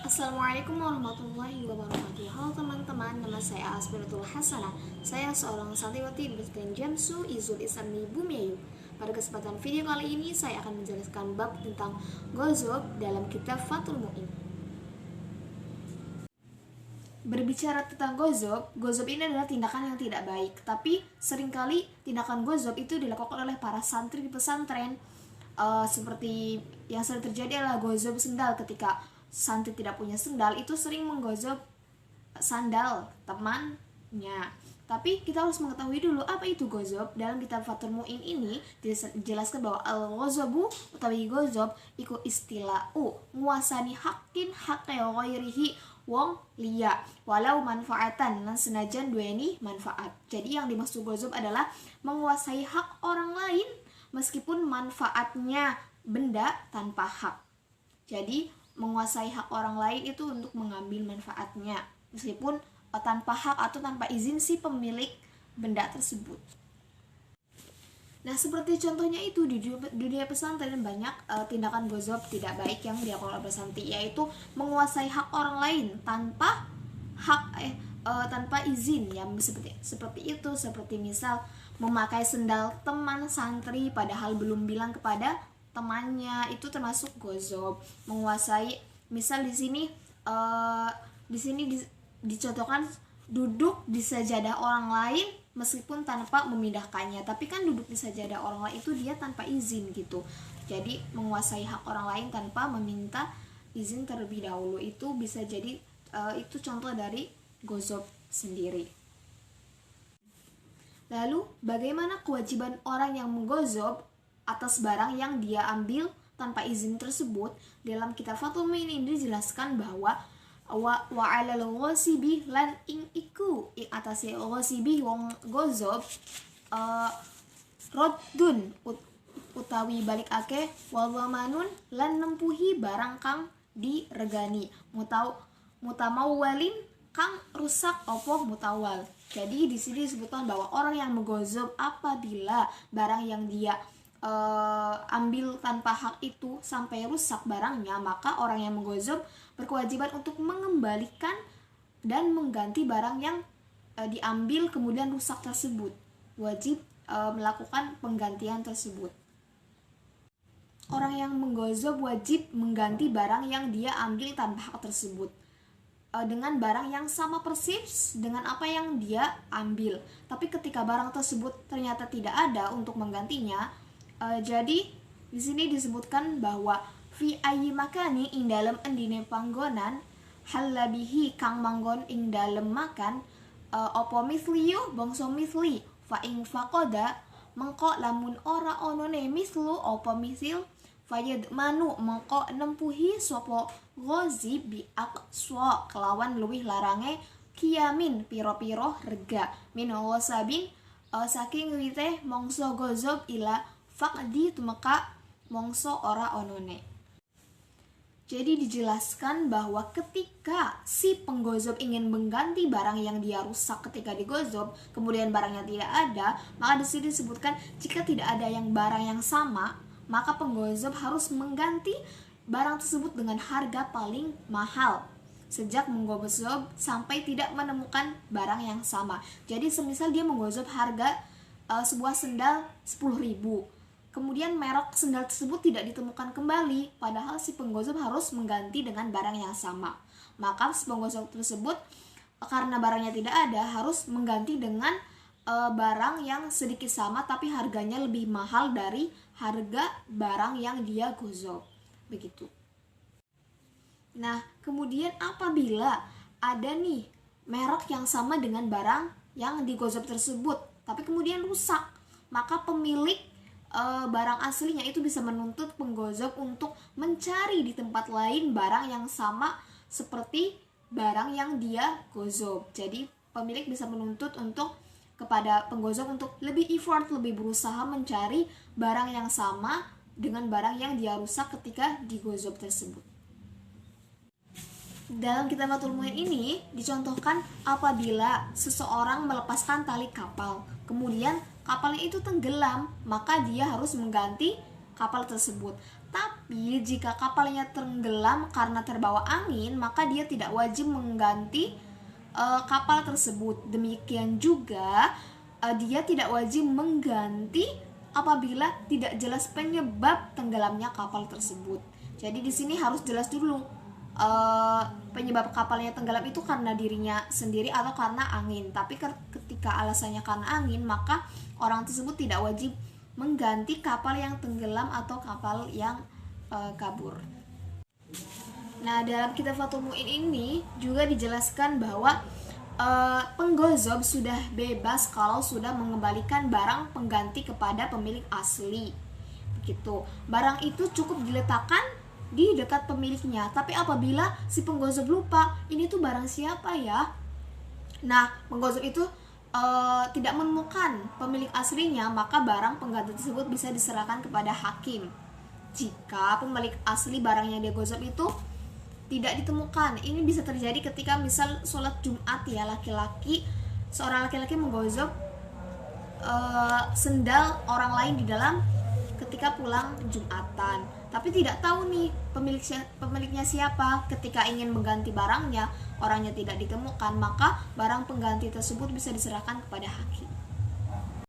Assalamualaikum warahmatullahi wabarakatuh. Halo teman-teman, nama saya Asbiratul Hasanah. Saya seorang santriwati di Pesantren Jamsu Izul Islam di Bumiayu. Pada kesempatan video kali ini saya akan menjelaskan bab tentang gozab dalam kitab Fathul Mu'in. Berbicara tentang gozab ini adalah tindakan yang tidak baik. Tapi seringkali tindakan gozab itu dilakukan oleh para santri di pesantren. Seperti yang sering terjadi adalah gozab sendal. Ketika santri tidak punya sendal, itu sering menggozab sandal temannya. Tapi kita harus mengetahui dulu apa itu gozab. Dalam kitab Fathul Mu'in ini dijelaskan bahwa al-ghozabu utawi gozab iku istila'u nguasani hakin hake ghairihi wong liya walau manfaatan lan senajan duweni manfaat. Jadi yang dimaksud gozab adalah menguasai hak orang lain meskipun manfaatnya benda tanpa hak. Jadi menguasai hak orang lain itu untuk mengambil manfaatnya meskipun tanpa hak atau tanpa izin si pemilik benda tersebut. Nah, seperti contohnya itu di dunia pesantren banyak tindakan gozab tidak baik yang dilakukan oleh santri, yaitu menguasai hak orang lain tanpa tanpa izin, ya seperti itu. Seperti misal memakai sendal teman santri padahal belum bilang kepada temannya, itu termasuk gozab. Menguasai, misal di sini dicontohkan duduk di sajadah orang lain meskipun tanpa memindahkannya, tapi kan duduk di sajadah orang lain itu dia tanpa izin gitu. Jadi menguasai hak orang lain tanpa meminta izin terlebih dahulu, itu bisa jadi itu contoh dari gozab sendiri. Lalu bagaimana kewajiban orang yang menggozab atas barang yang dia ambil tanpa izin tersebut? Dalam kitab Fathul Mu'in ini dijelaskan bahwa wa 'alal ghasibi lan ing iku ing atase ghasibi wong gozab raddun utawi balikake wa dhamanun lan nempuhi barang kang diregani mutamawwalin kang rusak opo mutawal. Jadi di sini disebutkan bahwa orang yang menggozab apabila barang yang dia ambil tanpa hak itu sampai rusak barangnya, maka orang yang menggozab berkewajiban untuk mengembalikan dan mengganti barang yang diambil kemudian rusak tersebut. Wajib melakukan penggantian tersebut. Orang yang menggozab wajib mengganti barang yang dia ambil tanpa hak tersebut dengan barang yang sama persis dengan apa yang dia ambil. Tapi ketika barang tersebut ternyata tidak ada untuk menggantinya, jadi di sini disebutkan bahwa fi ayyi makani ing dalem endine panggonan halabihi kang manggon ing dalem makan apa misliyo bangsa misli fa ing faqada mengko lamun ora onone mislu apa misil fayad manu mengko nempuhi sapa ghazib bi aqsa kelawan luwih larange kiamin piro-piro rega min wasabin saking wite mongso gozab ila faqdi tumeka mongso ora onone. Jadi dijelaskan bahwa ketika si penggozab ingin mengganti barang yang dia rusak ketika digozab, kemudian barangnya tidak ada, maka di sini disebutkan jika tidak ada barang yang sama, maka penggozab harus mengganti barang tersebut dengan harga paling mahal sejak menggozab sampai tidak menemukan barang yang sama. Jadi semisal dia menggozab harga sebuah sendal 10.000, kemudian merek sendal tersebut tidak ditemukan kembali, padahal si penggozab harus mengganti dengan barang yang sama. Maka si penggozab tersebut karena barangnya tidak ada harus mengganti dengan barang yang sedikit sama tapi harganya lebih mahal dari harga barang yang dia gozab. Begitu. Nah, kemudian apabila ada nih merek yang sama dengan barang yang digozab tersebut tapi kemudian rusak, maka pemilik barang aslinya itu bisa menuntut penggozab untuk mencari di tempat lain barang yang sama seperti barang yang dia gozab. Jadi pemilik bisa menuntut kepada penggozab untuk lebih effort, lebih berusaha mencari barang yang sama dengan barang yang dia rusak ketika digozab tersebut. Dalam kitab Fathul Mu'in ini dicontohkan apabila seseorang melepaskan tali kapal, kemudian kapalnya itu tenggelam, maka dia harus mengganti kapal tersebut. Tapi Tapi jika kapalnya tenggelam karena terbawa angin, maka dia tidak wajib mengganti kapal tersebut. Demikian juga dia tidak wajib mengganti apabila tidak jelas penyebab tenggelamnya kapal tersebut. Jadi di sini harus jelas dulu penyebab kapalnya tenggelam itu karena dirinya sendiri atau karena angin. Tapi ketika alasannya karena angin, maka orang tersebut tidak wajib mengganti kapal yang tenggelam atau kapal yang kabur. Nah, dalam kitab Fathul Mu'in ini juga dijelaskan bahwa penggozob sudah bebas kalau sudah mengembalikan barang pengganti kepada pemilik asli. Begitu. Barang itu cukup diletakkan di dekat pemiliknya. Tapi apabila si penggozob lupa, ini tuh barang siapa ya? Nah, penggozob itu tidak menemukan pemilik aslinya, maka barang pengganti tersebut bisa diserahkan kepada hakim. Jika pemilik asli barang yang dia gozab itu tidak ditemukan, ini bisa terjadi ketika misal sholat Jumat ya, seorang laki-laki menggozab sendal orang lain di dalam ketika pulang Jumatan, tapi tidak tahu nih pemiliknya siapa. Ketika ingin mengganti barangnya, orangnya tidak ditemukan, maka barang pengganti tersebut bisa diserahkan kepada hakim.